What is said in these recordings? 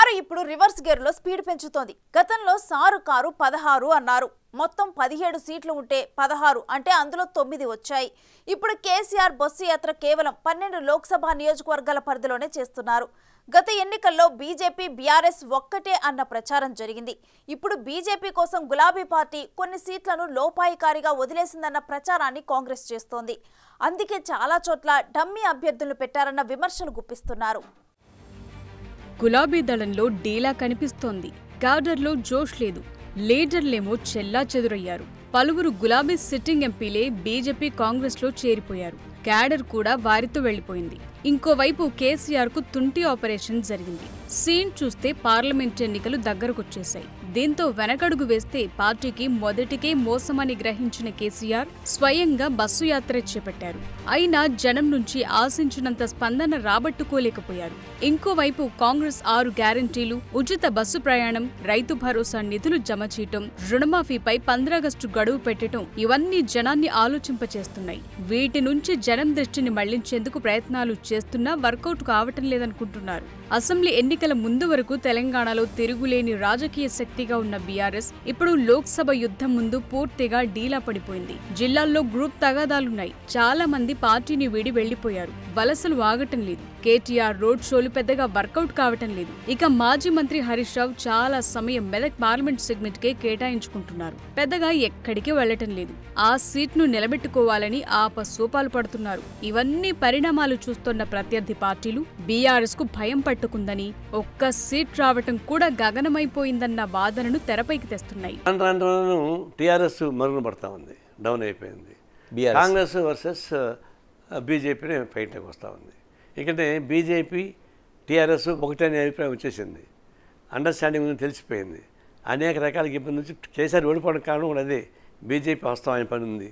Car ఇప్పుడు reverse గేర్లో speed పెంచుతోంది. గతంలో సారు కారు 16 అన్నారు. మొత్తం 17 సీట్లు ఉంటే 16 అంటే అందులో 9 వచ్చాయి. ఇప్పుడు కేసీఆర్ బస్సు యాత్ర కేవలం 12 లోక్సభ నియోజకవర్గాల పరిధిలోనే చేస్తున్నారు. గత ఎన్నికల్లో బీజేపీ బీఆర్ఎస్ ఒక్కటే అన్న ప్రచారం జరిగింది. ఇప్పుడు బీజేపీ కోసం గులాబీ పార్టీ కొన్ని సీట్లను లోపాయికారిగా వదిలేసిందన్న ప్రచారాన్ని కాంగ్రెస్ చేస్తోంది. అందుకే చాలా చోట్ల డమ్మీ అభ్యర్థులను పెట్టారన్న విమర్శలు గుప్పిస్తున్నారు. గులాబీ దళంలో డీలా కనిపిస్తోంది. క్యాడర్లో జోష్ లేదు. లీడర్లేమో చెల్లా చెదురయ్యారు. పలువురు గులాబీ సిట్టింగ్ ఎంపీలే బీజేపీ కాంగ్రెస్లో చేరిపోయారు. క్యాడర్ కూడా వారితో వెళ్లిపోయింది. ఇంకోవైపు కేసీఆర్కు తుంటి ఆపరేషన్ జరిగింది. సీన్ చూస్తే పార్లమెంట్ ఎన్నికలు దగ్గరకొచ్చేశాయి. దీంతో వెనకడుగు వేస్తే పార్టీకి మొదటికే మోసమని గ్రహించిన కేసీఆర్ స్వయంగా బస్సు యాత్ర చేపట్టారు. అయినా జనం నుంచి ఆశించినంత స్పందన రాబట్టుకోలేకపోయారు. ఇంకోవైపు కాంగ్రెస్ 6 గ్యారంటీలు, ఉచిత బస్సు ప్రయాణం, రైతు భరోసా నిధులు జమ చేయటం, రుణమాఫీపై 15 ఆగస్టు గడువు పెట్టడం ఇవన్నీ జనాన్ని ఆలోచింపచేస్తున్నాయి. వీటి నుంచి జనం దృష్టిని మళ్లించేందుకు ప్రయత్నాలు చేస్తున్నా వర్కౌట్ కావటం లేదనుకుంటున్నారు. అసెంబ్లీ ఎన్నికల ముందు వరకు తెలంగాణలో తిరుగులేని రాజకీయ శక్తిగా ఉన్న బీఆర్ఎస్ ఇప్పుడు లోక్సభ యుద్ధం ముందు పూర్తిగా డీలా పడిపోయింది. జిల్లాల్లో గ్రూప్ తగాదాలున్నాయి. చాలా మంది పార్టీని వీడి వెళ్లిపోయారు. వలసలు ఆగటం లేదు. కేటీఆర్ రోడ్ షోలు పెద్దగా వర్కౌట్ కావటం లేదు. ఇక మాజీ మంత్రి హరీష్ రావు చాలా సమయం మెదక్ పార్లమెంట్ సెగ్మెంట్ కే కేటాయించుకుంటున్నారు. పెద్దగా ఎక్కడికి వెళ్లటం లేదు. ఆ సీట్ను నిలబెట్టుకోవాలని ఆపసోపాలు పడుతున్నారు. ఇవన్నీ పరిణామాలు చూస్తున్న ప్రత్యర్థి పార్టీలు బీఆర్ఎస్ కు భయం పట్టుకుందని, ఒక్క సీట్ రావటం కూడా గగనమైపోయిందన్న వాదనను తెరపైకి తెస్తున్నాయి. టీఆర్ఎస్ మరుగున పడతా ఉంది, డౌన్ అయిపోయింది. కాంగ్రెస్ వర్సెస్ బీజేపీ ఫైట్కి వస్తూ ఉంది. ఎందుకంటే బీజేపీ టీఆర్ఎస్ ఒకటనే అభిప్రాయం వచ్చేసింది. అండర్స్టాండింగ్ ఉందని తెలిసిపోయింది. అనేక రకాల ఇబ్బంది నుంచి కేసీఆర్ ఓడిపోవడం కారణం కూడా అదే. బీజేపీ వాస్తవం పని ఉంది.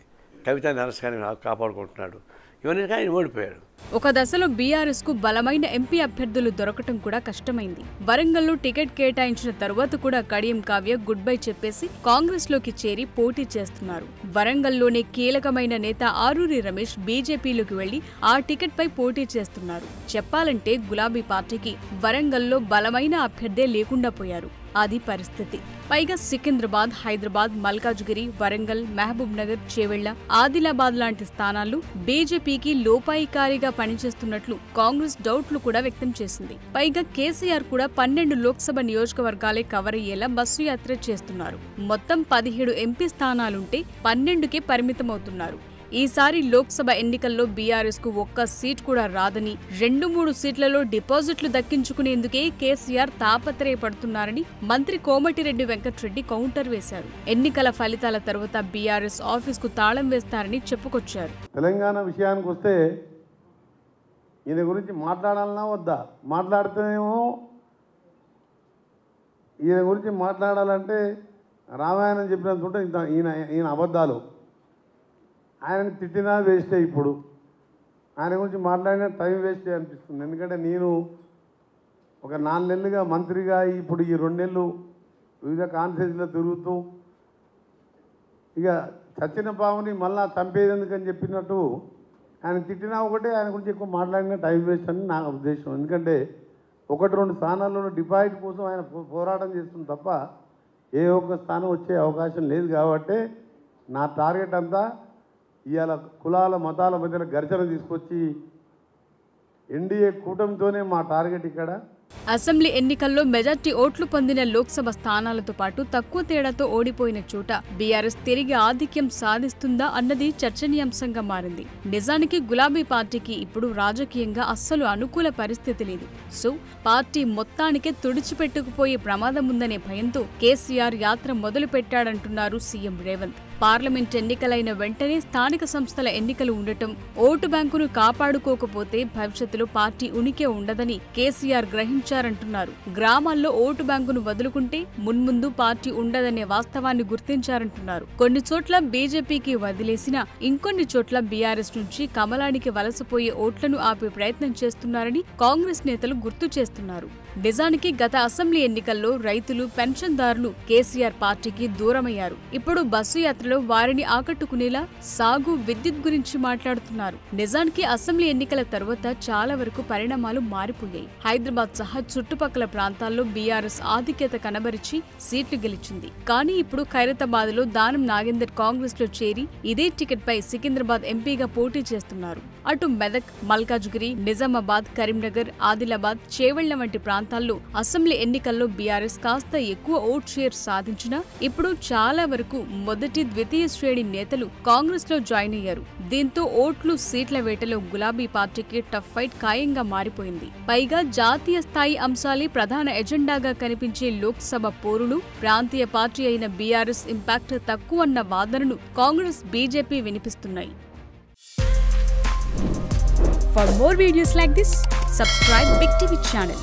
కవిత నరస్కాన్ని కాపాడుకుంటున్నాడు. ఇవన్నీ ఆయన ఓడిపోయాడు. ఒక దశలో బీఆర్ఎస్ కు బలమైన ఎంపీ అభ్యర్థులు దొరకటం కూడా కష్టమైంది. వరంగల్లో టికెట్ కేటాయించిన తరువాత కూడా కడియం కావ్య గుడ్ బై చెప్పేసి కాంగ్రెస్ లోకి చేరి పోటీ చేస్తున్నారు. వరంగల్లోనే కీలకమైన నేత ఆరూరి రమేష్ బీజేపీలోకి వెళ్లి ఆ టికెట్ పై పోటీ చేస్తున్నారు. చెప్పాలంటే గులాబీ పార్టీకి వరంగల్లో బలమైన అభ్యర్థే లేకుండా పోయారు. అది పరిస్థితి. పైగా సికింద్రాబాద్, హైదరాబాద్, మల్కాజ్గిరి, వరంగల్, మహబూబ్ నగర్, చేవెళ్ల, ఆదిలాబాద్ లాంటి స్థానాలు బీజేపీకి లోపాయికారిగా పనిచేస్తున్నట్లు కాంగ్రెస్ డౌట్లు కూడా వ్యక్తం చేసింది. పైగా కేసీఆర్ కూడా 12 లోక్సభ నియోజకవర్గాలే కవర్ అయ్యేలా బస్సు యాత్ర చేస్తున్నారు. మొత్తం 17 ఎంపీ స్థానాలుంటే 12కే పరిమితమవుతున్నారు. ఈసారి లోక్సభ ఎన్నికల్లో బీఆర్ఎస్ కు ఒక్క సీట్ కూడా రాదని, 2-3 సీట్లలో డిపాజిట్లు దక్కించుకునేందుకే కేసీఆర్ తాపత్రయపడుతున్నారని మంత్రి కోమటిరెడ్డి వెంకటరెడ్డి కౌంటర్ వేశారు. ఎన్నికల ఫలితాల తర్వాత బీఆర్ఎస్ ఆఫీస్ కు తాళం వేస్తారని చెప్పుకొచ్చారు. తెలంగాణ విషయానికి వస్తే ఈయన గురించి మాట్లాడాలన్నా వద్దా? మాట్లాడితేనేమో ఈయన గురించి మాట్లాడాలంటే రామాయణం చెప్పినంత ఉంటే ఈయన అబద్ధాలు. ఆయనని తిట్టినా వేస్టే. ఇప్పుడు ఆయన గురించి మాట్లాడినా టైం వేస్టే అనిపిస్తుంది. ఎందుకంటే నేను ఒక 4 నెలలుగా మంత్రిగా ఇప్పుడు ఈ 2 నెలలు వివిధ కాన్ఫరెన్స్లో తిరుగుతూ ఇక చచ్చిన పాముని మళ్ళా చంపేదెందుకని చెప్పినట్టు ఆయన తిట్టినా ఒకటే, ఆయన గురించి ఎక్కువ మాట్లాడినా టైం వేస్ట్ అని నా ఉద్దేశం. ఎందుకంటే 1-2 స్థానాల్లో డిపాజిట్ కోసం ఆయన పోరాటం చేస్తుంది తప్ప ఏ ఒక్క స్థానం వచ్చే అవకాశం లేదు. కాబట్టి నా టార్గెట్ అంతా ఇవాళ కులాల మతాల మధ్యన ఘర్షణ తీసుకొచ్చి ఎన్డీఏ కూటమితోనే మా టార్గెట్ ఇక్కడ. అసెంబ్లీ ఎన్నికల్లో మెజార్టీ ఓట్లు పొందిన లోక్సభ స్థానాలతో పాటు తక్కువ తేడాతో ఓడిపోయిన చోట బీఆర్ఎస్ తిరిగి ఆధిక్యం సాధిస్తుందా అన్నది చర్చనీయాంశంగా మారింది. నిజానికి గులాబీ పార్టీకి ఇప్పుడు రాజకీయంగా అస్సలు అనుకూల పరిస్థితి లేదు. సో పార్టీ మొత్తానికే తుడిచిపెట్టుకుపోయే ప్రమాదం ఉందనే భయంతో కేసీఆర్ యాత్ర మొదలు పెట్టాడంటున్నారు సీఎం రేవంత్. పార్లమెంట్ ఎన్నికలైన వెంటనే స్థానిక సంస్థల ఎన్నికలు ఉండటం, ఓటు బ్యాంకును కాపాడుకోకపోతే భవిష్యత్తులో పార్టీ ఉనికి ఉండదని కేసీఆర్ గ్రహించారంటున్నారు. గ్రామాల్లో ఓటు బ్యాంకును వదులుకుంటే మున్ముందు పార్టీ ఉండదనే వాస్తవాన్ని గుర్తించారంటున్నారు. కొన్ని చోట్ల బీజేపీకి వదిలేసినా ఇంకొన్ని చోట్ల బీఆర్ఎస్ నుంచి కమలానికి వలసపోయే ఓట్లను ఆపే ప్రయత్నం చేస్తున్నారని కాంగ్రెస్ నేతలు గుర్తు చేస్తున్నారు. నిజానికి గత అసెంబ్లీ ఎన్నికల్లో రైతులు, పెన్షన్దారులు కేసీఆర్ పార్టీకి దూరమయ్యారు. ఇప్పుడు బస్సు యాత్ర పాదయాత్రలో వారిని ఆకట్టుకునేలా సాగు, విద్యుత్ గురించి మాట్లాడుతున్నారు. నిజానికి అసెంబ్లీ ఎన్నికల తరువాత చాలా వరకు పరిణామాలు మారిపోయాయి. హైదరాబాద్ సహా చుట్టుపక్కల ప్రాంతాల్లో బీఆర్ఎస్ ఆధిక్యత కనబరిచి సీట్లు గెలిచింది. కానీ ఇప్పుడు ఖైరతాబాద్ లో దానం నాగేందర్ కాంగ్రెస్ లో చేరి ఇదే టికెట్ పై సికింద్రాబాద్ ఎంపీగా పోటీ చేస్తున్నారు. అటు మెదక్, మల్కాజ్గిరి, నిజామాబాద్, కరీంనగర్, ఆదిలాబాద్, చేవెళ్ల వంటి ప్రాంతాల్లో అసెంబ్లీ ఎన్నికల్లో బీఆర్ఎస్ కాస్త ఎక్కువ ఓట్ షేర్ సాధించినా ఇప్పుడు చాలా వరకు మొదటి, ద్వితీయ శ్రేణి నేతలు కాంగ్రెస్ లో జాయిన్ అయ్యారు. దీంతో ఓట్లు, సీట్ల వేటలో గులాబీ పార్టీకి టఫ్ ఫైట్ ఖాయంగా మారిపోయింది. పైగా జాతీయ స్థాయి అంశాలే ప్రధాన ఎజెండాగా కనిపించే లోక్సభ పోరులు, ప్రాంతీయ పార్టీ అయిన బీఆర్ఎస్ ఇంపాక్ట్ తక్కువన్న వాదనను కాంగ్రెస్, బీజేపీ వినిపిస్తున్నాయి. For more videos like this, subscribe Big TV channel.